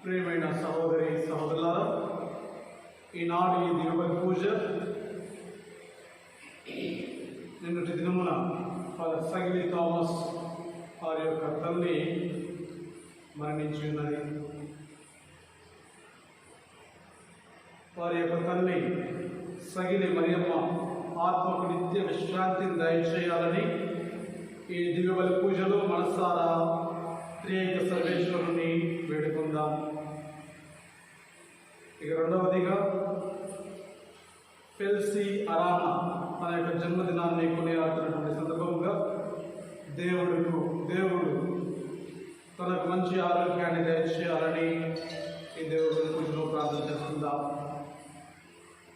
ప్రియమైన సహోదరి సహోదరులారా, ఈనాడు ఈ దివ్యబలి పూజ నిన్నటి దినమున ఫాదర్ సగిలి థామస్ వారి యొక్క తల్లి మరణించి ఉన్నది. వారి యొక్క తల్లి సగిలి మరియమ్మ ఆత్మకు నిత్య విశ్రాంతిని దయచేయాలని ఈ దివ్యబలి పూజలో మనసారా త్రియేక సర్వేశ్వరుని వేడుకుందాం. ఇక రెండవదిగా ఫెల్సీ అరానా తన యొక్క జన్మదినాన్ని కొనియాడుతున్నటువంటి సందర్భంగా దేవుడు తనకు మంచి ఆరోగ్యాన్ని దయచేయాలని ఈ దేవుడి పూజలో ప్రార్థన చేస్తుందాం.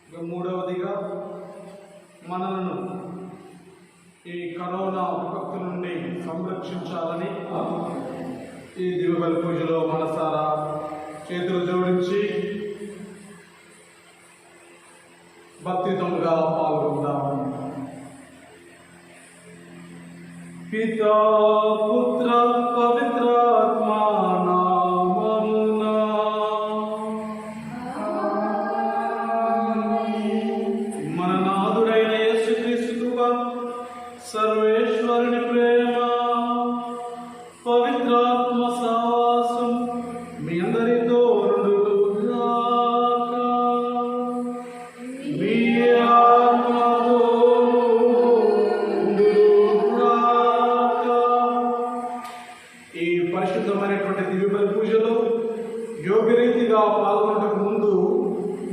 ఇక మూడవదిగా మనలను ఈ కరోనా విపత్తు నుండి సంరక్షించాలని ఈ దివ్యబలి పూజలో మనసారా చేతులు జోడించి భక్తితముగా పాల్గొందాం. పితా పుత్ర పవిత్రాత్మ నామమున మన నాథుడైన యేసుక్రీస్తు కృప, సర్వేశ్వరుని ప్రేమ, పవిత్రాత్మ సహవాసం మీ అందరితో ఉండుగాక. మీ ఆత్మతో ఉండుగాక. ఈ పరిశుద్ధమైనటువంటి దివ్యబలి పూజలో యోగ్యరీతిగా పాల్గొనడానికి ముందు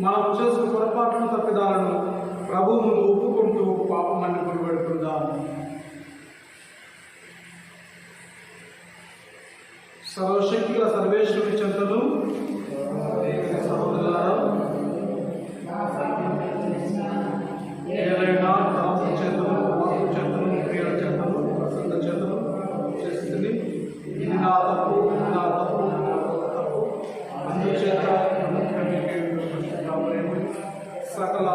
మనం చేసిన పొరపాట్లను తప్పిదాలను ప్రభువు ముందు ఒప్పుకుంటూ పాపమని కొనిపెడుతుందాం. సర్వశక్తిగల సర్వేశ్వరుని చెంతను సహోదరులారా, ఏదైనా తలపు చేతను, వాకు చేతను, క్రియల చేతను, ప్రసంగ చేతను చేస్తుంది. ఇది నా తప్పు, అందుచేత సకల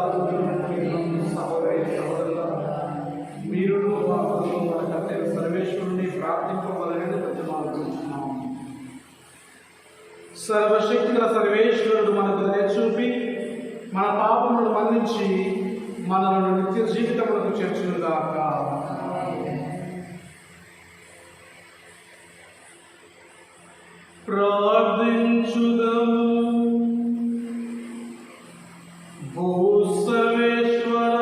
సహోదరి సహోదరులారా, మీరు మనకంటే సర్వేశ్వరుని ప్రార్థింపవలనని ప్రతిమాలుకుంటున్నాము. సర్వశక్తిగల సర్వేశ్వరుడు మనకు దయ చూపి మన పాపములను మన్నించి మనలను నిత్య జీవితములకు చేర్చునుగాక. ప్రార్థించుదము. భూసర్వేశ్వర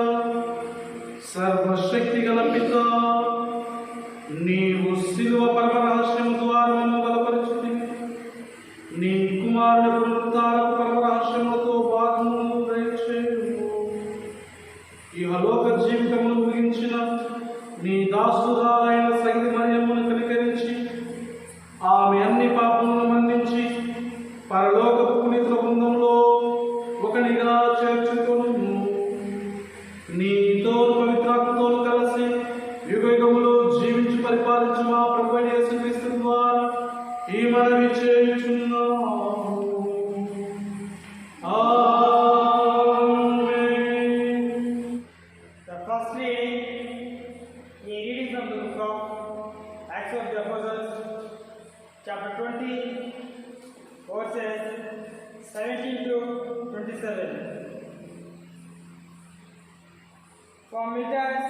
సర్వశక్తిగల పితా, నీవు శిలువ పరమరహస్యం ద్వారా నన్ను బలపరిచింది. నీ కుమారుని పునరుద్ధారక పరమరహస్యములతో భాగమును దయచేయుము. ఇహలోక జీవితమును ముగించిన నీ దాసురాలైన సగిలి మరియమ్మను కనికరించి ఆమె అన్ని పాపములను మన్నించి పరలోక పునీతుల బృందంలో ఒకనిగా చేర్చుకొను. నీతో పవిత్రాత్మతో కలిసి యుగయుగములు జీవించి పరిపాలించు మా ప్రభువైన యేసుక్రీస్తు ద్వారా ఈ మనవి చేయుచున్నాము. The first reading, a reading from the book of Acts of the Apostles, chapter 20, verses 17 to 27. From Miletus,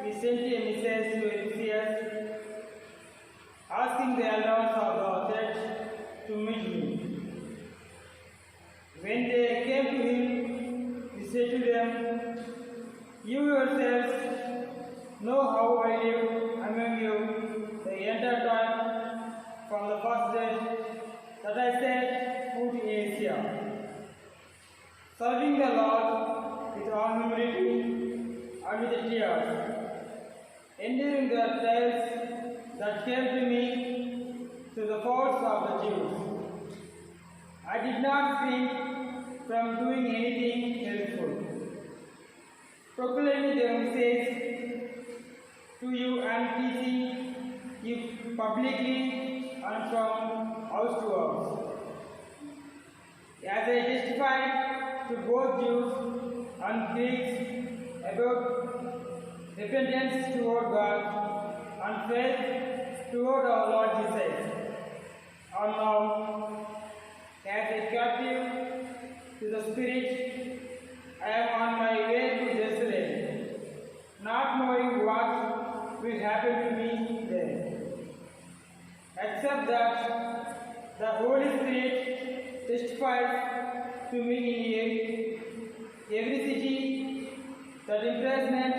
we sent a message to Ephesus, asking the elders of the church to meet me. When they came to him, he said to them, "You yourselves know how I lived among you the entire time from the first day that I set foot in Asia, serving the Lord with all humility and with tears, enduring the trials that came to me through the faults of the Jews. I did not shrink from doing anything helpful, proclaiming the message to you and teaching you publicly and from house to house. As I testified to both Jews and Greeks about repentance toward God and faith toward our Lord Jesus. And now, as a captive to the Spirit, I am on my way to Jerusalem, not knowing what will happen to me there, except that the Holy Spirit testifies to me in every city that imprisonment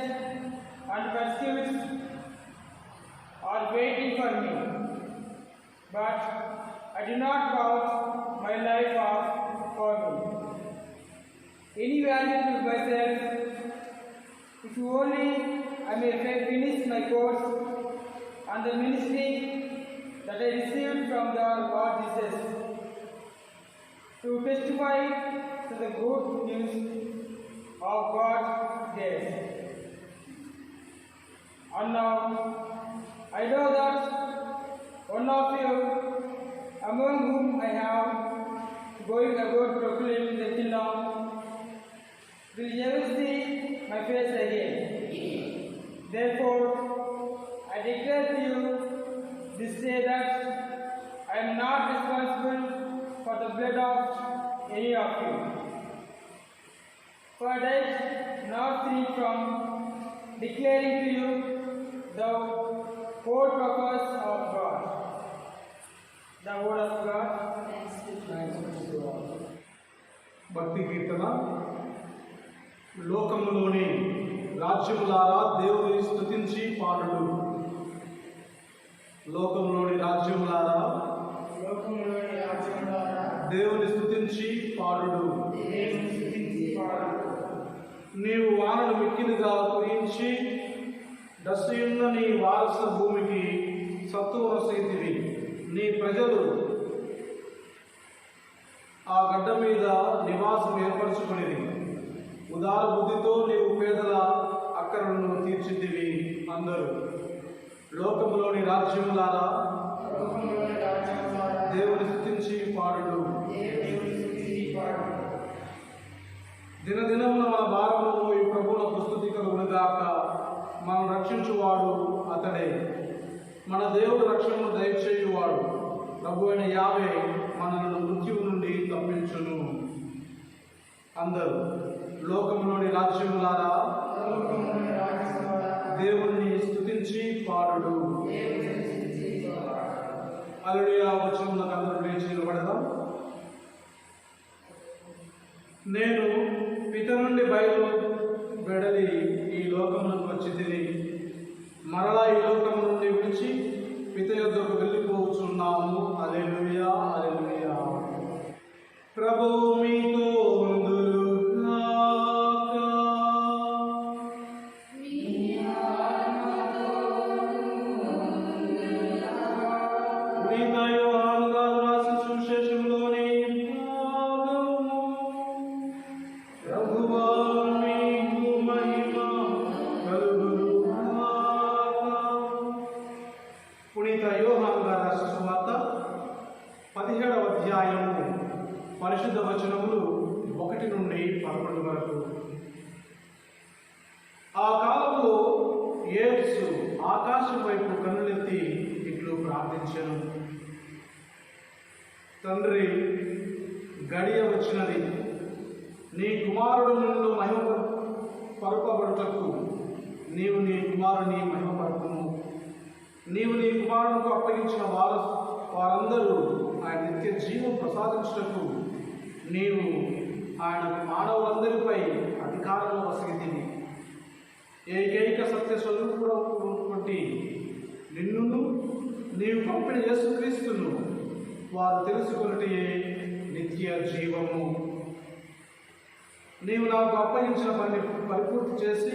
and pursuits are waiting for me. But I do not count my life off for me. Any value to myself, if only I may finish my course and the ministry that I received from the Lord Jesus, to testify to the good news of God's grace. And now I know that one of you, among whom I have going about proclaiming the kingdom, will never see my face again. Therefore, I declare to you this day that I am not responsible for the blood of any of you. For I did not cease from declaring to you the whole purpose of God. The word of God. Thanks be to God. భక్తి కీర్తన. లోకములోని రాజ్యములారా దేవుని స్తుతించి పాడుడు. లోకములోని రాజ్యములారా దేవుని స్తుతించి పాడుడు. నీవు వానను మిక్కిలిగా కురించి దశయున్న నీ వారస భూమికి సత్తువరసైతివి. నీ ప్రజలు ఆ గడ్డ మీద నివాసం ఏర్పరచుకునేది. ఉదార బుద్ధితో నీవు పేదల అక్కరలను తీర్చితివి. అందరూ లోకములోని రాజ్యములారా దేవుని స్తుతించి పాడుడు. దినదినమున మన భారమును ఈ ప్రభువునకు స్తుతి కలుగునుగాక. మనం రక్షించువాడు అతడే, మన దేవుడు రక్షణను దయచేయువాడు. ప్రభు అయిన యావే మనలను మృత్యువు నుండి తప్పించును. అందరూ లోకములోని రాజ్యములారా దేవుణ్ణి స్తుతించి పాడుడు. హల్లెలూయా. వచనములకు అందరూ లేచి నిలబడదాం. నేను పిత నుండి బయలు వెడలి ఈ లోకమునకు వచ్చి తిని మరలా ఈ లోకము నుండి విడిచి పిత యొద్దకు వెళ్ళిపోతున్నాము. హల్లెలూయా, హల్లెలూయా. ప్రభువు మీతో ఉందురుగాక. పునీత యోహాను గారు రాసిన సువిశేషంలోని భాగము. ప్రభువా మీకు మహిమ కలుగునుగాక. పునీత యోహాను గారు రాసిన సువార్త 17వ అధ్యాయము పరిశుద్ధ వచనములు 1 నుండి 11 వరకు. ఆ కాలంలో యేసు ఆకాశం వైపు కన్నులెత్తి ఇట్లు ప్రార్థించెను. తండ్రి, గడియ వచ్చినది. నీ కుమారుడు నిన్ను మహిమ పరుపబడుటకు నీవు నీ కుమారుని మహిమపరచుము. నీవు నీ కుమారునికి అప్పగించిన వారందరూ ఆయన నిత్య జీవం ప్రసాదించుటకు నీవు ఆయన మానవులందరిపై అధికారంలో వసగితివి. ఏకైక సత్య స్వరూపుడైనటువంటి నిన్నును నీవు పంపిన యేసుక్రీస్తును వారు తెలుసుకొనుటే నిత్య జీవము. నీవు నాకు అప్పగించిన పని పరిపూర్తి చేసి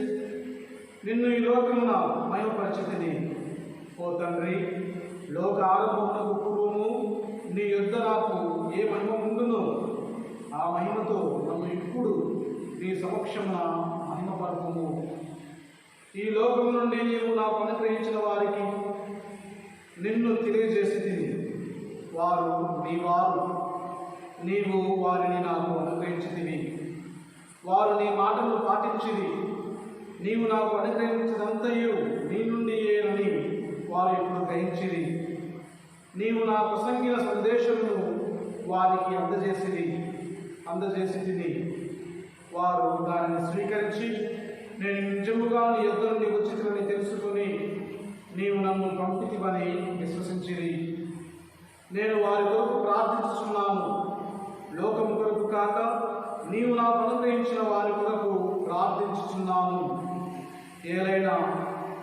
నిన్ను ఈ లోకమున మహిమపరచితిని. ఓ తండ్రి, లోక ఆరంభమునకు పూర్వము నీ యొద్ద నాకు ఏ మహిమ ఉండునో ఆ మహిమతో నన్ను ఇప్పుడు నీ సమక్షమున మహిమపరచుము. ఈ లోకము నుండి నీవు నాకు అనుగ్రహించిన వారికి నిన్ను తెలియజేసితివి. వారు నీ వారు, నీవు వారిని నాకు అనుగ్రహించితివి. వారు నీ మాటలను పాటించిరి. నీవు నాకు అనుగ్రహించినంతయు నీ నుండియేనని వారు ఇప్పుడు గ్రహించిరి. నీవు నాకు సంగిన సందేశమును వారికి అందజేసి తిని వారు దానిని స్వీకరించి, నేను నిజముగా నీ యొద్ద నుండి వచ్చితులని తెలుసుకొని నీవు నన్ను పంపితివని విశ్వసించిరి. నేను వారి కొరకు ప్రార్థించుచున్నాను, లోకము కొరకు కాక నీవు నాకు అనుగ్రహించిన వారి కొరకు ప్రార్థించుచున్నాను. ఏలైనా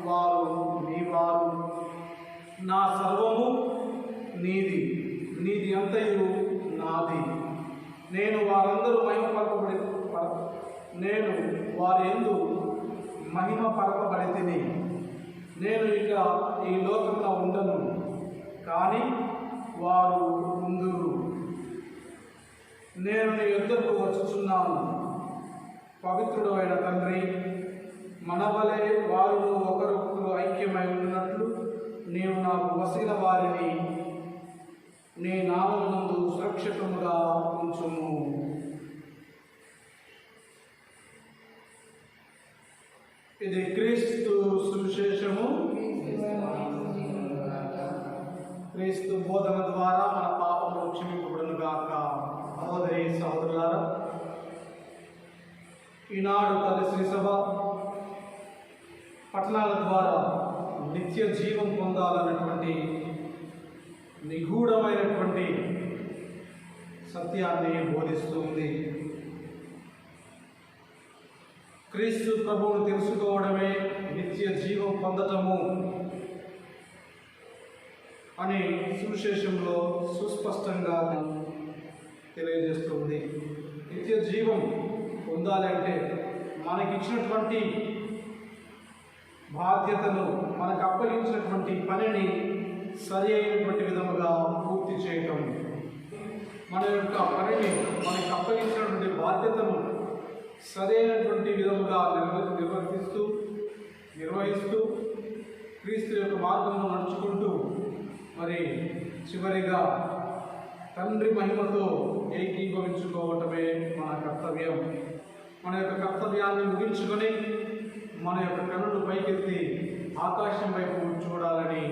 వారు నా సర్వము నీది అంతయు నాది. నేను వారి యందు మహిమపరపబడి తిని, నేను ఇక ఈ లోకంలో ఉండను, కానీ వారు ఉందురు. నేను నీ యొద్దకు వచ్చుచున్నాను. పవిత్రుడు అయిన తండ్రి, మనవలే వారు ఒకరొకరు ఐక్యమై ఉన్నట్లు నీవు నాకు వసిన వారిని నీ నామమునందు సురక్షితముగా ఉంచుము. ఇది క్రీస్తు సువిశేషము. క్రీస్తు బోధన ద్వారా మన పాపములు క్షమింపబడును గాక. సహోదరి సహోదరులారా, ఈనాడు తల్లి శ్రీ సభ పట్టణాల ద్వారా నిత్య జీవం పొందాలన్నటువంటి నిగూఢమైనటువంటి సత్యాన్ని బోధిస్తూ ఉంది. క్రీస్తు ప్రభువును తెలుసుకోవడమే నిత్య జీవం పొందటము అని సువిశేషంలో సుస్పష్టంగా తెలియజేస్తుంది. నిత్య జీవం పొందాలంటే మనకిచ్చినటువంటి బాధ్యతను, మనకు అప్పగించినటువంటి పనిని సరి అయినటువంటి విధముగా పూర్తి చేయటం, మన యొక్క పనిని, మనకు అప్పగించినటువంటి బాధ్యతను సరైనటువంటి విధముగా నిర్వహిస్తూ క్రీస్తు యొక్క మార్గంలో నడుచుకుంటూ మరి చివరిగా తండ్రి మహిమతో ఏకీభవించుకోవటమే మన కర్తవ్యం. మన యొక్క కర్తవ్యాన్ని ముగించుకొని మన యొక్క కన్నులు పైకెత్తి ఆకాశం వైపు చూడాలని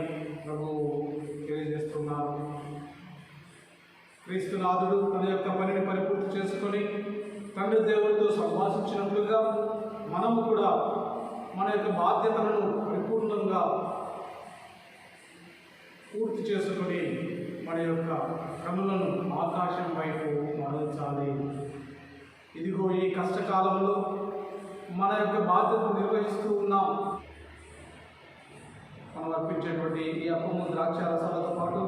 ప్రభువు తెలియజేస్తున్నారు. క్రీస్తునాథుడు తన యొక్క పనిని పరిపూర్తి చేసుకొని తండ్రి దేవుడితో సంభాషించినట్లుగా మనము కూడా మన యొక్క బాధ్యతలను పరిపూర్ణంగా పూర్తి చేసుకొని మన యొక్క కన్నులను ఆకాశం వైపు మరల్చాలి. ఇదిగో ఈ కష్టకాలంలో మన యొక్క బాధ్యతను నిర్వహిస్తూ ఉన్నాం. మనం అర్పించేటువంటి ఈ అప్పము ద్రాక్షారసాలతో పాటు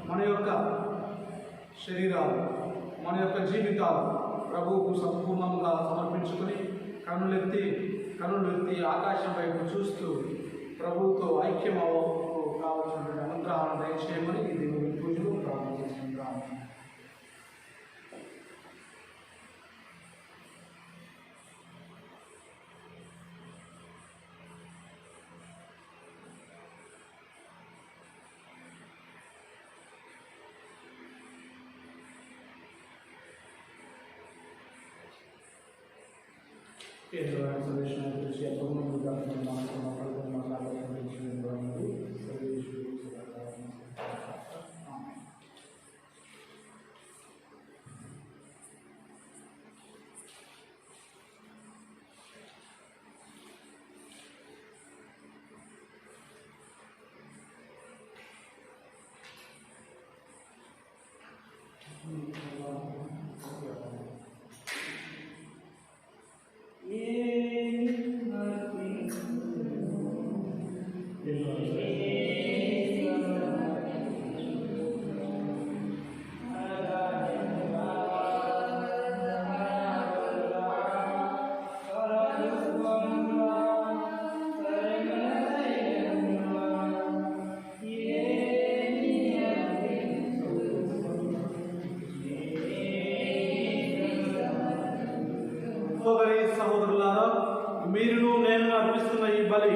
మన యొక్క శరీరాలు, మన యొక్క జీవితాలు ప్రభువుకు సంపూర్ణంగా సమర్పించుకొని కన్నులు ఎత్తి ఆకాశం వైపు చూస్తూ ప్రభువుతో ఐక్యం కావాల్సినటువంటి అనుగ్రహాన్ని దయచేయమని ఇది పూజలు ప్రారంభిస్తున్నాం. సహోదరులారా, మీరును నేను అర్పిస్తున్న ఈ బలి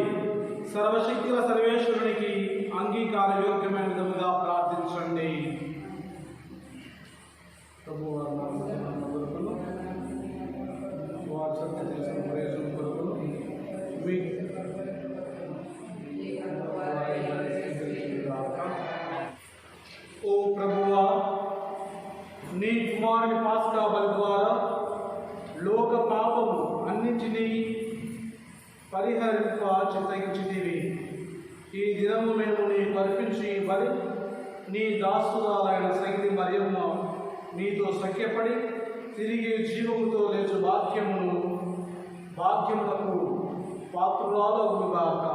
సర్వశక్తుల సర్వేశ్వరునికి అంగీకార యోగ్యమైన విధముగా ప్రార్థించండి. ఓ ప్రభువా, పరిహరింప చిత్తగించితివి. ఈ దినము మేము నీకు అర్పించి బలి నీ దాసురాలైన సైతి మరియమ్మ నీతో సఖ్యపడి తిరిగి జీవముతో లేచు భాగ్యములకు పాత్రురాలగుగాక.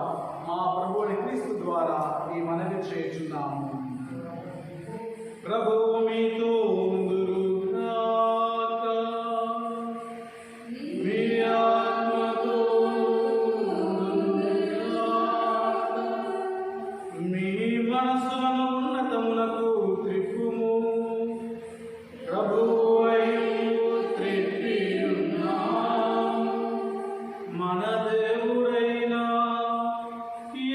మా ప్రభువుని క్రీస్తు ద్వారా ఈ మనవి చేయుచున్నాము. ప్రభువు మీతో ఉందురుగాక. మీ ఆత్మతో ఉందురుగాక. మీ మనసులను ఉన్నతములకు త్రిప్పుము. ప్రభువు మన దేవుడైన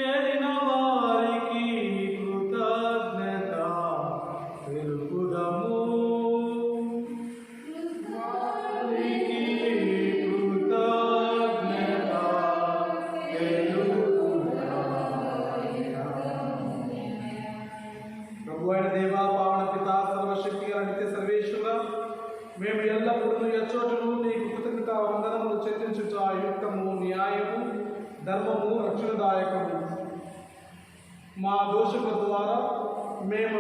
ఏలిన వారికి కృతజ్ఞత తెలుపుదము. వారికి కృతజ్ఞత ప్రభు అయిన దేవా, పావన పిత, సర్వశక్తి గల నిత్య సర్వేశ్వర, మేము ఎల్లప్పుడూ ఎచ్చోటను నీకు కృతజ్ఞత వందనములు చెల్లించుట యుక్తము, న్యాయము, ధర్మము, రక్షణదాయకము. మా దోషముల ద్వారా మేము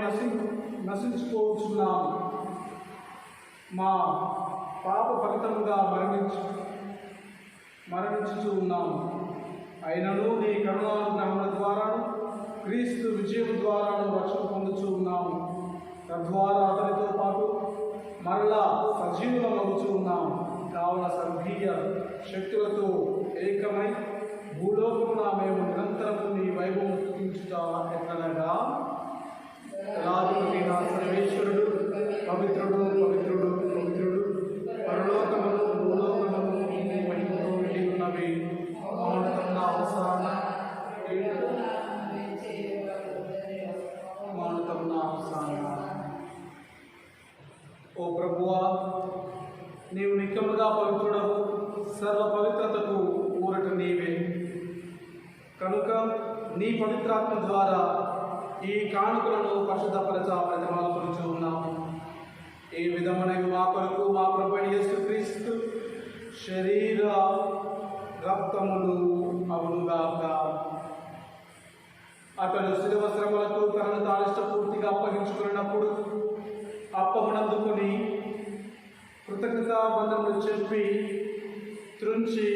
నశించుకోవచ్చున్నాము. మా పాప ఫలితముగా మరణించుచూ ఉన్నాము. అయినను నీ కరుణానుగ్రహముల ద్వారాను క్రీస్తు విజయం ద్వారాను రక్షణ పొందుచూ ఉన్నాము. తద్వారా అతనితో పాటు మరలా సజీవులమవుతూ ఉన్నాము. కావున స్వర్గీయ శక్తులతో ఏకమై భూలోకమున మేము నిరంతరము నీ వైభవం స్తుతించుట ఎట్లనగా, రాజులైన సర్వేశ్వరుడు పవిత్రుడు పవిత్రుడు పవిత్రుడు, పరలోకమును భూలోకమును నీ మహిమతో నిండి ఉన్నవి. మౌనతమున అవసాన ఓ ప్రభువా, నీవు నిత్యముగా పవిత్రుడవు. సర్వ పవిత్రతకు ఊరట నీవే. కనుక నీ పవిత్రాత్మ ద్వారా ఈ కానుకలను పరిశుద్ధపరచ ప్రతిమాలపరుచు ఉన్నాము. ఈ విధమైన మా కొరకు మా ప్రభువైన యేసుక్రీస్తు శరీర రక్తములు అవునుగాక. అతడు శిలువ శ్రమలకు తనను తానిష్ట పూర్తిగా అప్పగించుకున్నప్పుడు అప్పమునందుకొని కృతజ్ఞతా బంధములు చెప్పి త్రుంచి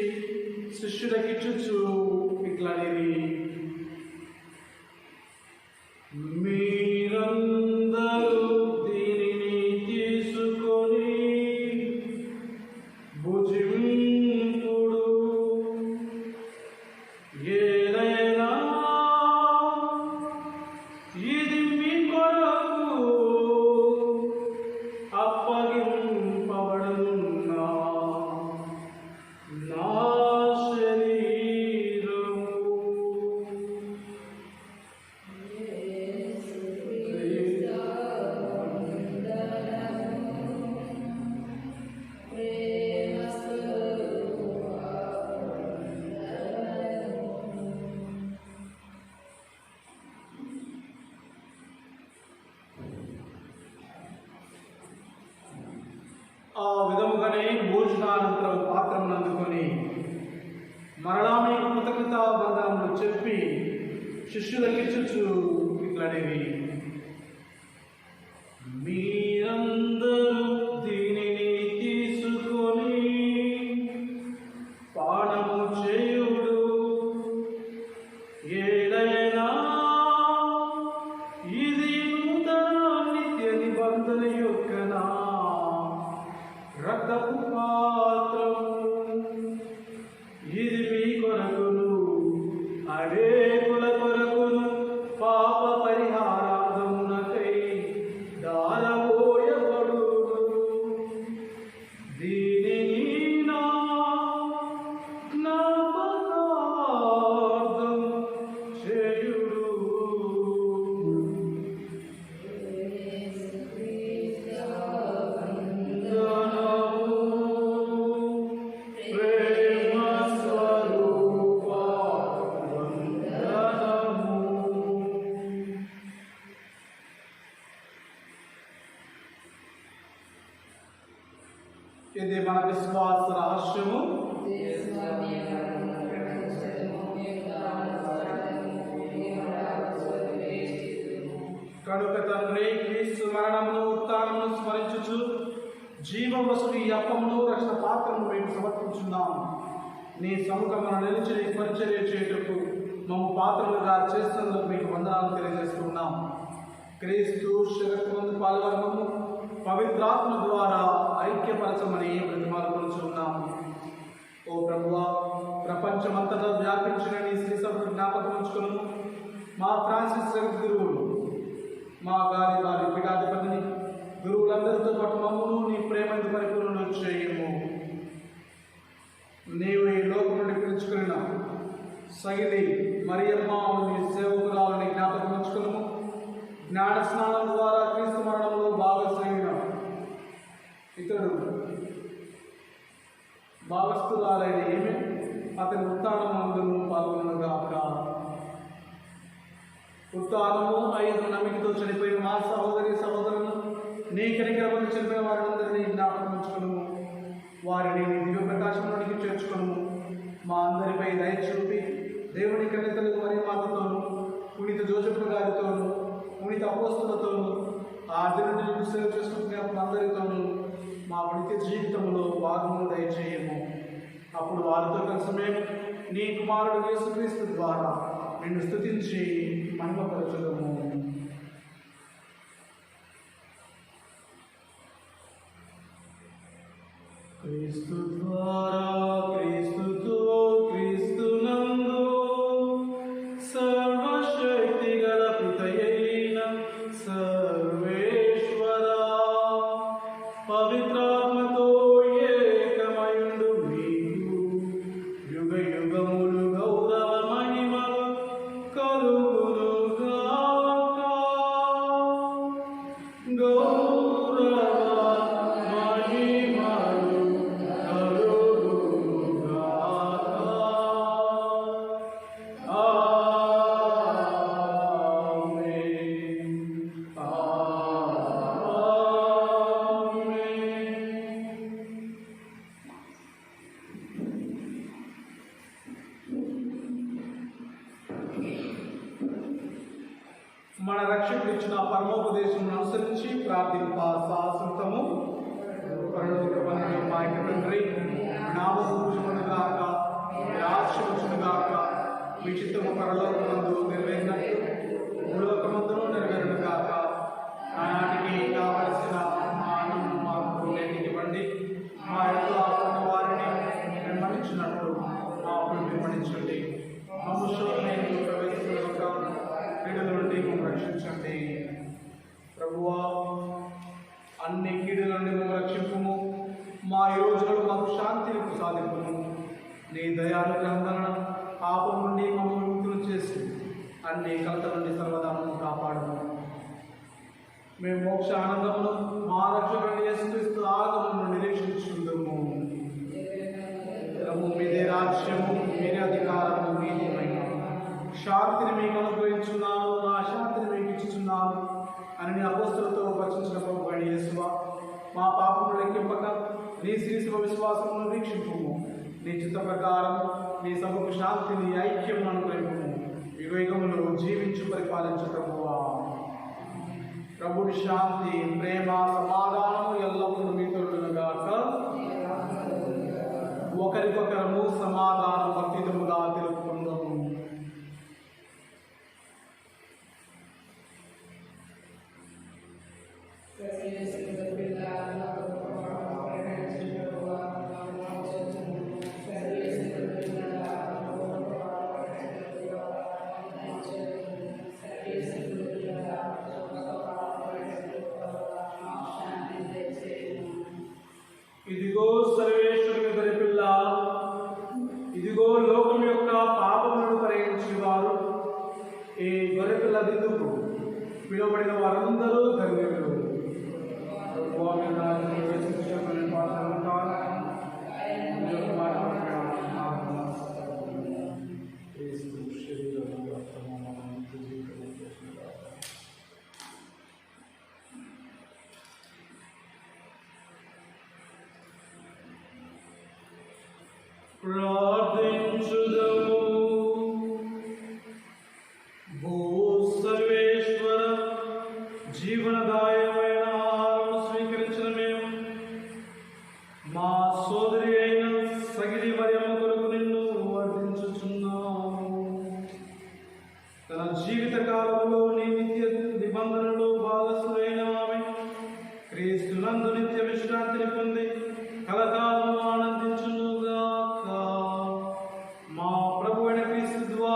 శిష్యులకిచ్చుచు ఇట్లనిరి, మీరందరూ దీనిని తీసుకొని భుజింపుడు. ఏలైనా ఇది మీ కొరకు అప్పగింపబడున్న నా శరీరము. ఆ విధముగానే భోజనానంతరం పాత్రమును అందుకొని మరలా మీకు కృతజ్ఞతా బంధనములు చెప్పి శిష్యులకిచ్చుచు ఇట్లనివి, మీరందరూ దీనిని తీసుకొని పానము చేయుడు. ఏలైనా ఇది నూతన నిత్య నిబంధన యొక్క నా రక్తపు పాత్రము. ఇది మీ కొరకును అనేకుల కొరకును పాప పరిహారార్థమునకై దారబోయబడును. దీనిని నా జ్ఞాపకార్థం చేయుడు. ఇది మన విశ్వాస రహస్యము. జీవవసుని ఈ అప్పమును రక్షణ పాత్రను మేము సమర్పించున్నాము. నీ సముఖమున నిలిచి నీ పరిచర్య చేయుటకు మమ్ము పాత్రలుగా చేస్తున్నందుకు మీకు వందనాలు తెలియజేస్తున్నాం. క్రీస్తు శరీరమందు పాల్గొనము పవిత్రాత్మ ద్వారా ఐక్యపరచమని బ్రతిమాలుకొనుచున్నాము. ఓ ప్రభువా, ప్రపంచమంతటా వ్యాపించిన నీ శ్రీ సభను జ్ఞాపకం ఉంచుకును. మా ఫ్రాన్సిస్ గురువులు, మా వారి పీఠాధిపతిని, గురువులందరితో పాటు మమ్మను నీ ప్రేమను పరిపూర్ణం చేయము. నీవు ఈ లోకం నుండి పిలుచుకున్న సగిలి మరియమ్మ నీ సేవకురాలని జ్ఞాపకం ఉంచుకును. జ్ఞాన స్నానం ద్వారా క్రీస్తు మరణంలో భాగస్వామిన ఇతడు భాగస్థురాలైన ఏమి అతని ఉత్థానమందును పాల్గొనగాక. ఉత్థానము 5 నమ్మికతో చనిపోయిన మా సహోదరులను నీ కనికరమందు చనిపోయిన వారందరినీ జ్ఞాపకం ఉంచుకును. వారిని నీ దివ్య ప్రకాశంలోనికి చేర్చుకును. మా అందరిపై దయ చూపి దేవుని కన్యతలు మరి మాతతోను, పునీత జోసెఫ్ గారితోను, పునీత అపోస్తులతోను, ఆ దేవుని సేవ చేసుకుంటున్న అందరితోనూ మా నిత్య జీవితంలో భాగము దయచేయము. అప్పుడు వారితో కలిసి మేము నీ కుమారుడు యేసుక్రీస్తు ద్వారా నిన్ను స్తుతించి మహిమపరచుదము. క్రీస్తు ద్వారా, క్రీస్తుతో, క్రీస్తునందు సర్వశక్తి గల పితయైన సర్వేశ్వరా, పవిత్రాత్మతో ఏకమయుండు మీకు యుగ యుగములు గౌరవ మహిమలు కలుగునుగాక. గౌరవ మహిమలు కలుగునుగాక. ఆమేన్. మన రక్షకుడు ఇచ్చిన పరమోపదేశం అనుసరించి ప్రార్థింప శాశ్వతము. పరలోకమందు మా యొక్క తండ్రి, నామపూజముగాక, మీ ఆశీర్వచనగాక, మీ చిత్తము పరలోకమందు నెరవేరినట్లు భూలోకమందును నెరవేరుగాక. ఆనాటికి కావలసిన ఆహారం మాకు నేటికివ్వండి. మా యొక్క అప్పున్న వారిని మేము మన్నించినట్లు మా అప్పులు మీరు మన్నించండి. మమ్ము శోధనలో ప్రవేశించక కీడుల నుండి మమ్మల్ని రక్షించండి. ప్రభువా, అన్ని కీడుల నుండి మమ్మల్ని రక్షింపుము. మా ఈ రోజులలో మాకు శాంతిని ప్రసాదింపుము. నీ దయానుగ్రహం వలన పాపం నుండి మమ్మల్ని ముక్తులు చేసి అన్ని కలతల నుండి సర్వదా మమ్మల్ని కాపాడము. మేము మోక్ష ఆనందమును మా రక్షకుడైన యేసుక్రీస్తు ఆగమనమును నిరీక్షించుందుము. ప్రభు, మీదే రాజ్యము, మీదే అధికారము, మీదే మహిమ. శాంతిని మీకు అనుగ్రహించున్నాను, నా శాంతిని మీకు ఇచ్చుచున్నాను అని నీ అపోస్తులతో వచించిన ప్రభు అయిన యేసువా, మా పాపములు లెక్కింపక నీ శ్రీశివ విశ్వాసమును వీక్షింపుము. నీ చిత్త ప్రకారం నీ సభకు శాంతిని, ఐక్యమును అనుగ్రహింపుము. యుగ యుగములు జీవించు పరిపాలించు ప్రభువా. ప్రభుని శాంతి, ప్రేమ, సమాధానము ఎల్లప్పుడూ మీతో ఉండునుగాక. ఒకరికొకరము సమాధాన భక్తితముగా తెలుపుకుందాము. ఇదిగో సర్వేశ్వరుని గొర్రెపిల్ల, ఇదిగో లోకం యొక్క పాపములను పరిహరించేవారు. ఈ గొర్రెపిల్ల దిద్దుకు పిలువబడిన వారందరూ ధన్యులు. ప్రార్థించుదము. భూ సర్వేశ్వర, జీవనదాయమైన ఆహారము స్వీకరించిన మేము కాలంలో నీ నిత్య నిబంధనలు భాగస్థులైన ఆమె క్రీస్తునందు నిత్య విశ్రాంతిని పొంది కలకాలము ఆనందించునుగాక. మా ప్రభు అయిన క్రీస్తు ద్వారా